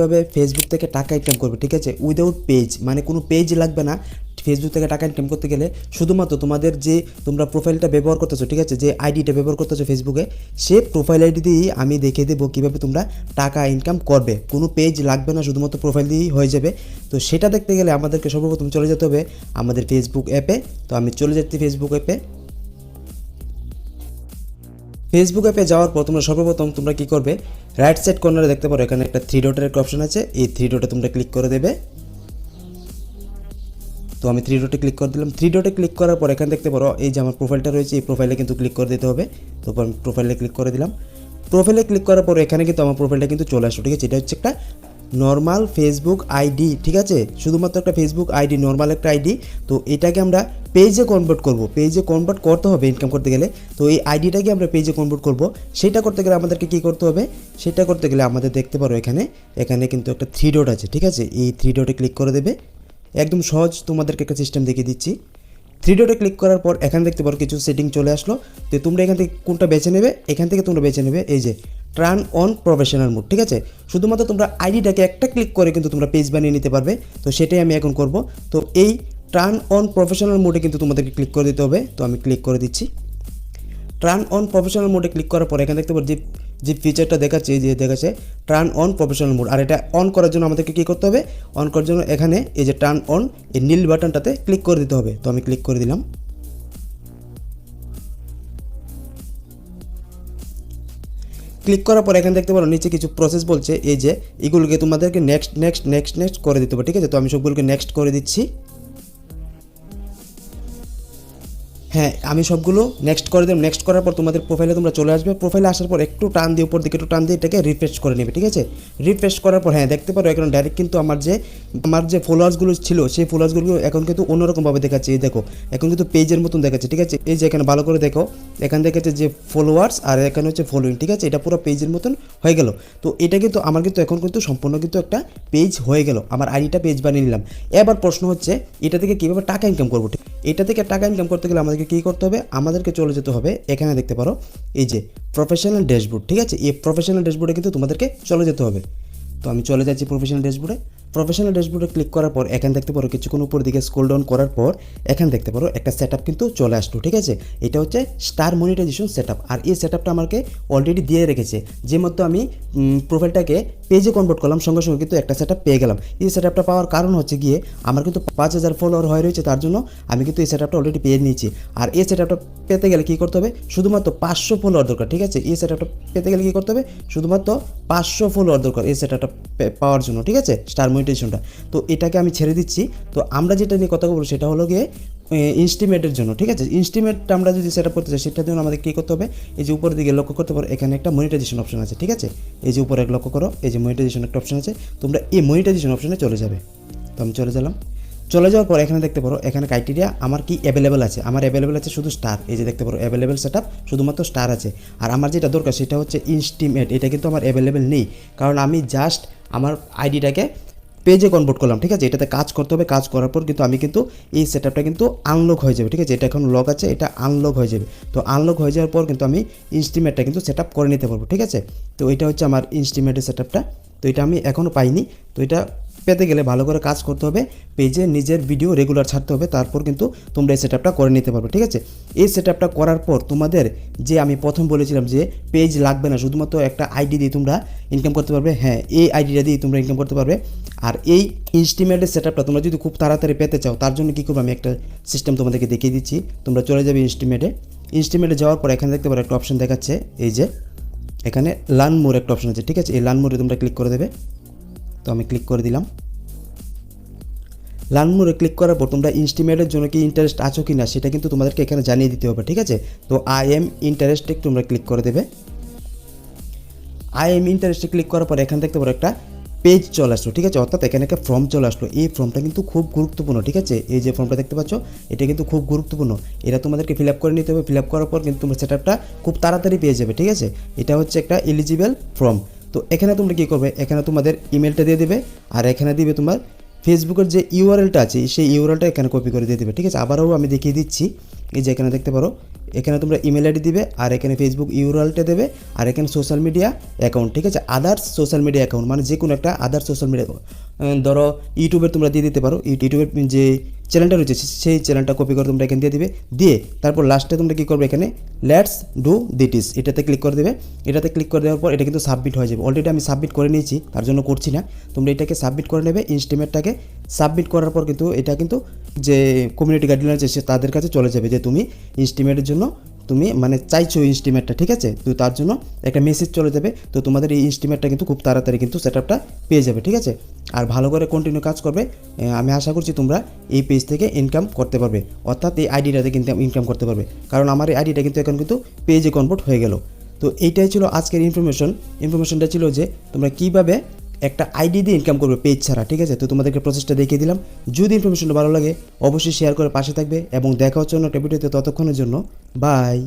তবে ফেসবুক থেকে টাকা ইনকাম করবে, ঠিক আছে, উইদাউট পেজ, মানে কোনো পেজ লাগবে না। ফেসবুক থেকে টাকা ইনকাম করতে গেলে শুধুমাত্র তোমাদের যে তোমরা প্রোফাইলটা ব্যবহার করতেছো, ঠিক আছে, যে আইডিটা ব্যবহার করতেছো ফেসবুকে, সে প্রোফাইল আইডি দিয়েই আমি দেখিয়ে দেবো কীভাবে তোমরা টাকা ইনকাম করবে। কোনো পেজ লাগবে না, শুধুমাত্র প্রোফাইল দিয়েই হয়ে যাবে। তো সেটা দেখতে গেলে আমাদেরকে সর্বপ্রথম চলে যেতে হবে আমাদের ফেসবুক অ্যাপে। তো আমি চলে যাচ্ছি ফেসবুক অ্যাপে। ফেসবুক অ্যাপে যাওয়ার পর তোমরা সর্বপ্রথম তোমরা কী করবে, রাইট সাইড কর্নারে দেখতে পারো এখানে একটা 3 ডটের একটা অপশন আছে, এই 3 ডটে তোমরা ক্লিক করে দেবে। তো আমি 3 ডটে ক্লিক করে দিলাম। 3 ডটে ক্লিক করার পর এখানে দেখতে পারো এই যে আমার প্রোফাইলটা রয়েছে, এই প্রোফাইলে কিন্তু ক্লিক করে দিতে হবে। তো আমি প্রোফাইলে ক্লিক করে দিলাম। প্রোফাইলে ক্লিক করার পর এখানে কিন্তু আমার প্রোফাইলটা কিন্তু চলে আসলো, ঠিক আছে। এটা হচ্ছে একটা নর্মাল ফেসবুক আইডি, ঠিক আছে, শুধুমাত্র একটা ফেসবুক আইডি, নর্মাল একটা আইডি। তো এটাকে আমরা পেজে কনভার্ট করব, পেজে কনভার্ট করতে হবে ইনকাম করতে গেলে। তো এই আইডিটাকে আমরা পেজে কনভার্ট করব, সেটা করতে গেলে আমাদেরকে কী করতে হবে, সেটা করতে গেলে আমাদের দেখতে পারো এখানে কিন্তু একটা 3 ডট আছে, ঠিক আছে। এই 3 ডটে ক্লিক করে দেবে। একদম সহজ তোমাদেরকে একটা সিস্টেম দেখিয়ে দিচ্ছি। 3 ডটে ক্লিক করার পর এখানে দেখতে পারো কিছু সেটিং চলে আসলো। তো তোমরা এখান থেকে কোনটা বেছে নেবে, এখান থেকে তোমরা বেছে নেবে এই যে টার্ন অন প্রফেশনাল মোড, ঠিক আছে। শুধুমাত্র তোমরা আইডিটাকে একটা ক্লিক করে কিন্তু তোমরা পেজ বানিয়ে নিতে পারবে। তো সেটাই আমি এখন করব। তো এই টার্ন অন প্রফেশনাল মোডে কিন্তু তোমাদেরকে ক্লিক করে দিতে হবে। তো আমি ক্লিক করে দিচ্ছি। টার্ন অন প্রফেশনাল মোডে ক্লিক করার পর এখানে দেখতে পারো যে ফিচারটা দেখাচ্ছে, যে দেখাচ্ছে টার্ন অন প্রফেশনাল মোড। আর এটা অন করার জন্য আমাদেরকে কী করতে হবে, অন করার জন্য এখানে এই যে টার্ন অন এই নীল বাটনটাতে ক্লিক করে দিতে হবে। তো আমি ক্লিক করে দিলাম। ক্লিক করার পর এখানে দেখতে পারো নিচে কিছু প্রসেস বলছে, এই যে এগুলোকে তোমাদেরকে নেক্সট নেক্সট নেক্সট নেক্সট করে দিতে হবে, ঠিক আছে। তো আমি সবগুলোকে নেক্সট করে দিচ্ছি। হ্যাঁ, আমি সবগুলো নেক্সট করে দিলাম। নেক্সট করার পর তোমাদের প্রোফাইলে তোমরা চলে আসবে। প্রোফাইলে আসার পর একটু টান দিয়ে উপর দিকে একটু টান দিয়ে এটাকে রিফ্রেশ করে নেবে, ঠিক আছে। রিফ্রেশ করার পর হ্যাঁ দেখতে পারো এখন ডাইরেক্ট কিন্তু আমার যে ফলোয়ার্সগুলো ছিল সেই ফলোয়ার্সগুলো এখন কিন্তু অন্যরকমভাবে দেখাচ্ছে। এই দেখো এখন কিন্তু পেজের মতন দেখাচ্ছে, ঠিক আছে। এই যে এখানে ভালো করে দেখো, এখানে দেখাচ্ছে যে ফলোয়ার্স আর এখানে হচ্ছে ফলোইং, ঠিক আছে। এটা পুরো পেজের মতন হয়ে গেল। তো এটা কিন্তু আমার কিন্তু এখন কিন্তু সম্পূর্ণ কিন্তু একটা পেজ হয়ে গেল, আমার আইডিটা পেজ বানিয়ে নিলাম। এবার প্রশ্ন হচ্ছে এটা থেকে কীভাবে টাকা ইনকাম করবো। এটা থেকে টাকা ইনকাম করতে গেলে আমাদেরকে কী করতে হবে, আমাদেরকে চলে যেতে হবে এখানে দেখতে পারো এই যে প্রফেশনাল ড্যাশবোর্ড, ঠিক আছে। এই প্রফেশনাল ড্যাশবোর্ডে কিন্তু তোমাদেরকে চলে যেতে হবে। তো আমি চলে যাচ্ছি প্রফেশনাল ড্যাশবোর্ডে। প্রফেশনাল ড্যাশবোর্ডে ক্লিক করার পর এখানে দেখতে পারো কিছুক্ষণ উপর দিকে স্ক্রল ডাউন করার পর এখানে দেখতে পারো একটা সেটআপ কিন্তু চলে আসলো, ঠিক আছে। এটা হচ্ছে স্টার মনিটাইজেশন সেটআপ। আর এই সেটআপটা আমাকে অলরেডি দিয়ে রেখেছে, যে মতো আমি প্রোফাইলটাকে পেজে কনভার্ট করলাম সঙ্গে সঙ্গে কিন্তু একটা সেটআপ পেয়ে গেলাম। এই সেটআপটা পাওয়ার কারণ হচ্ছে গিয়ে আমার কিন্তু 5000 ফলোয়ার হয়ে রয়েছে, তার জন্য আমি কিন্তু এই সেটআপটা অলরেডি পেয়ে নিয়েছি। আর এই সেটআপটা পেতে গেলে কী করতে হবে, শুধুমাত্র 500 ফলোয়ার দরকার, ঠিক আছে। এই সেটআপটা পেতে গেলে কী করতে হবে, শুধুমাত্র 500 ফলোয়ার দরকার এই সেটআপটা পাওয়ার জন্য, ঠিক আছে, স্টার মনিটাইজেশনটা। তো এটাকে আমি ছেড়ে দিচ্ছি। তো আমরা যেটা নিয়ে কথা বলবো সেটা হলো গিয়ে ইনস্টিমেটের জন্য, ঠিক আছে। ইনস্টিমেট আমরা যদি সেট আপ করতে চাই সেটার জন্য আমাদের কী করতে হবে, এই যে উপরের দিকে লক্ষ্য করতে পারো এখানে একটা মনিটাইজেশন অপশন আছে, ঠিক আছে। এই যে উপরে লক্ষ্য করো, এই যে মনিটাইজেশন একটা অপশন আছে, তোমরা এই মনিটাইজেশন অপশনে চলে যাবে। তো আমি চলে গেলাম। চলে যাওয়ার পর এখানে দেখতে পারো এখানে ক্রাইটেরিয়া আমার কি অ্যাভেলেবেল আছে, আমার অ্যাভেলেবেল আছে শুধু স্টার। এই যে দেখতে পারো অ্যাভেলেবেল সেটআপ শুধুমাত্র স্টার আছে। আর আমার যেটা দরকার সেটা হচ্ছে ইনস্টিমেট, এটা কিন্তু আমার অ্যাভেলেবেল নেই, কারণ আমি জাস্ট আমার আইডিটাকে পেজে কনভার্ট করলাম, ঠিক আছে। এটাতে কাজ করতে হবে, কাজ করার পর কিন্তু আমি কিন্তু এই সেটআপটা কিন্তু আনলক হয়ে যাবে, ঠিক আছে। এটা এখন লক আছে, এটা আনলক হয়ে যাবে। তো আনলক হয়ে যাওয়ার পর কিন্তু আমি ইনস্টিমেটটা কিন্তু সেটআপ করে নিতে পারবো, ঠিক আছে। তো এটা হচ্ছে আমার ইনস্টিমেটের সেটআপটা। তো এটা আমি এখনও পাইনি। তো এটা পেতে গেলে ভালো করে কাজ করতে হবে, পেজে নিজের ভিডিও রেগুলার ছাড়তে হবে, তারপর কিন্তু তোমরা এই সেটআপটা করে নিতে পারবে, ঠিক আছে। এই সেটআপটা করার পর তোমাদের যে আমি প্রথম বলেছিলাম যে পেজ লাগবে না, শুধুমাত্র একটা আইডি দিয়ে তোমরা ইনকাম করতে পারবে। হ্যাঁ, এই আইডিটা দিয়ে তোমরা ইনকাম করতে পারবে। আর এই ইনস্টিমেটের সেটআপটা তোমরা যদি খুব তাড়াতাড়ি পেতে চাও তার জন্য কী করবো, আমি একটা সিস্টেম তোমাদেরকে দেখিয়ে দিচ্ছি। তোমরা চলে যাবে ইনস্টিমেটে যাওয়ার পর এখানে দেখতে পারো একটা অপশন দেখাচ্ছে, এই যে এখানে লার্ন মোর একটা অপশন আছে, ঠিক আছে। এই লার্ন মোরে তোমরা ক্লিক করে দেবে। তো আমি ক্লিক করে দিলাম। লার্ন মোরে ক্লিক করার পর তোমরা ইনস্টিমেটের জন্য কি ইন্টারেস্ট আছো কি না সেটা কিন্তু তোমাদেরকে এখানে জানিয়ে দিতে হবে, ঠিক আছে। তো আই এম ইন্টারেস্টেড তোমরা ক্লিক করে দেবে। আই এম ইন্টারেস্টে ক্লিক করার পর এখানে দেখতে পারো একটা পেজ চলে আসলো, ঠিক আছে, অর্থাৎ এখানে একটা ফর্ম চলে আসলো। এই ফর্মটা কিন্তু খুব গুরুত্বপূর্ণ, ঠিক আছে। এই যে ফর্মটা দেখতে পাচ্ছ এটা কিন্তু খুব গুরুত্বপূর্ণ, এটা তোমাদেরকে ফিল আপ করে নিতে হবে। ফিল আপ করার পর কিন্তু তোমরা সেটআপটা খুব তাড়াতাড়ি পেয়ে যাবে, ঠিক আছে। এটা হচ্ছে একটা এলিজিবল ফর্ম। তো এখানে তোমরা কী করবে, এখানে তোমাদের ইমেলটা দিয়ে দেবে, আর এখানে দিবে তোমার ফেসবুকের যে ইউআরএলটা আছে সেই ইউআরএলটা এখানে কপি করে দিয়ে দেবে, ঠিক আছে। আবারও আমি দেখিয়ে দিচ্ছি, এই যে এখানে দেখতে পারো এখানে তোমরা ইমেল আইডি দিবে, আর এখানে ফেসবুক ইউআরএলটা দেবে, আর এখানে সোশ্যাল মিডিয়া অ্যাকাউন্ট, ঠিক আছে, আদার্স সোশ্যাল মিডিয়া অ্যাকাউন্ট, মানে যে কোনো একটা আদার্স সোশ্যাল মিডিয়া, ধরো ইউটিউবের তোমরা দিয়ে দিতে পারো, ইউটিউবের যে চ্যানেলটা রয়েছে সেই চ্যানেলটা কপি করে তোমরা এখানে দিয়ে দিবে, দিয়ে তারপর লাস্টে তোমরা কী করবে, এখানে লেটস ডু দিস এটাতে ক্লিক করে দেবে। এটাতে ক্লিক করে দেওয়ার পর এটা কিন্তু সাবমিট হয়ে যাবে। অলরেডি আমি সাবমিট করে নিয়েছি, তার জন্য করছি না। তোমরা এটাকে সাবমিট করে নেবে, ইনস্টিমেটটাকে সাবমিট করার পর কিন্তু এটা কিন্তু যে কমিউনিটি গাইডলাইন আছে তাদের কাছে চলে যাবে যে তুমি ইনস্টিমেটের জন্য তুমি মানে চাইছো ইনস্টিমেটটা, ঠিক আছে। তো তার জন্য একটা মেসেজ চলে যাবে, তো তোমাদের এই ইনস্টিমেটটা কিন্তু খুব তাড়াতাড়ি কিন্তু সেটআপটা পেয়ে যাবে, ঠিক আছে। আর ভালো করে কন্টিনিউ কাজ করবে, আমি আশা করছি তোমরা এই পেজ থেকে ইনকাম করতে পারবে, অর্থাৎ এই আইডিটাতে কিন্তু ইনকাম করতে পারবে, কারণ আমার এই আইডিটা কিন্তু এখন কিন্তু পেজে কনভার্ট হয়ে গেল। তো এইটাই ছিল আজকের ইনফরমেশনটা ছিল যে তোমরা কীভাবে একটা আইডি দিয়ে ইনকাম করবে পেজ ছাড়া, ঠিক আছে। তো তোমাদেরকে প্রসেসটা দেখিয়ে দিলাম। যদি ইনফরমেশনটা ভালো লাগে অবশ্যই শেয়ার করে পাশে থাকবে, এবং দেখা হচ্ছে অন্য একটা ভিডিওতে। ততক্ষণের জন্য বাই।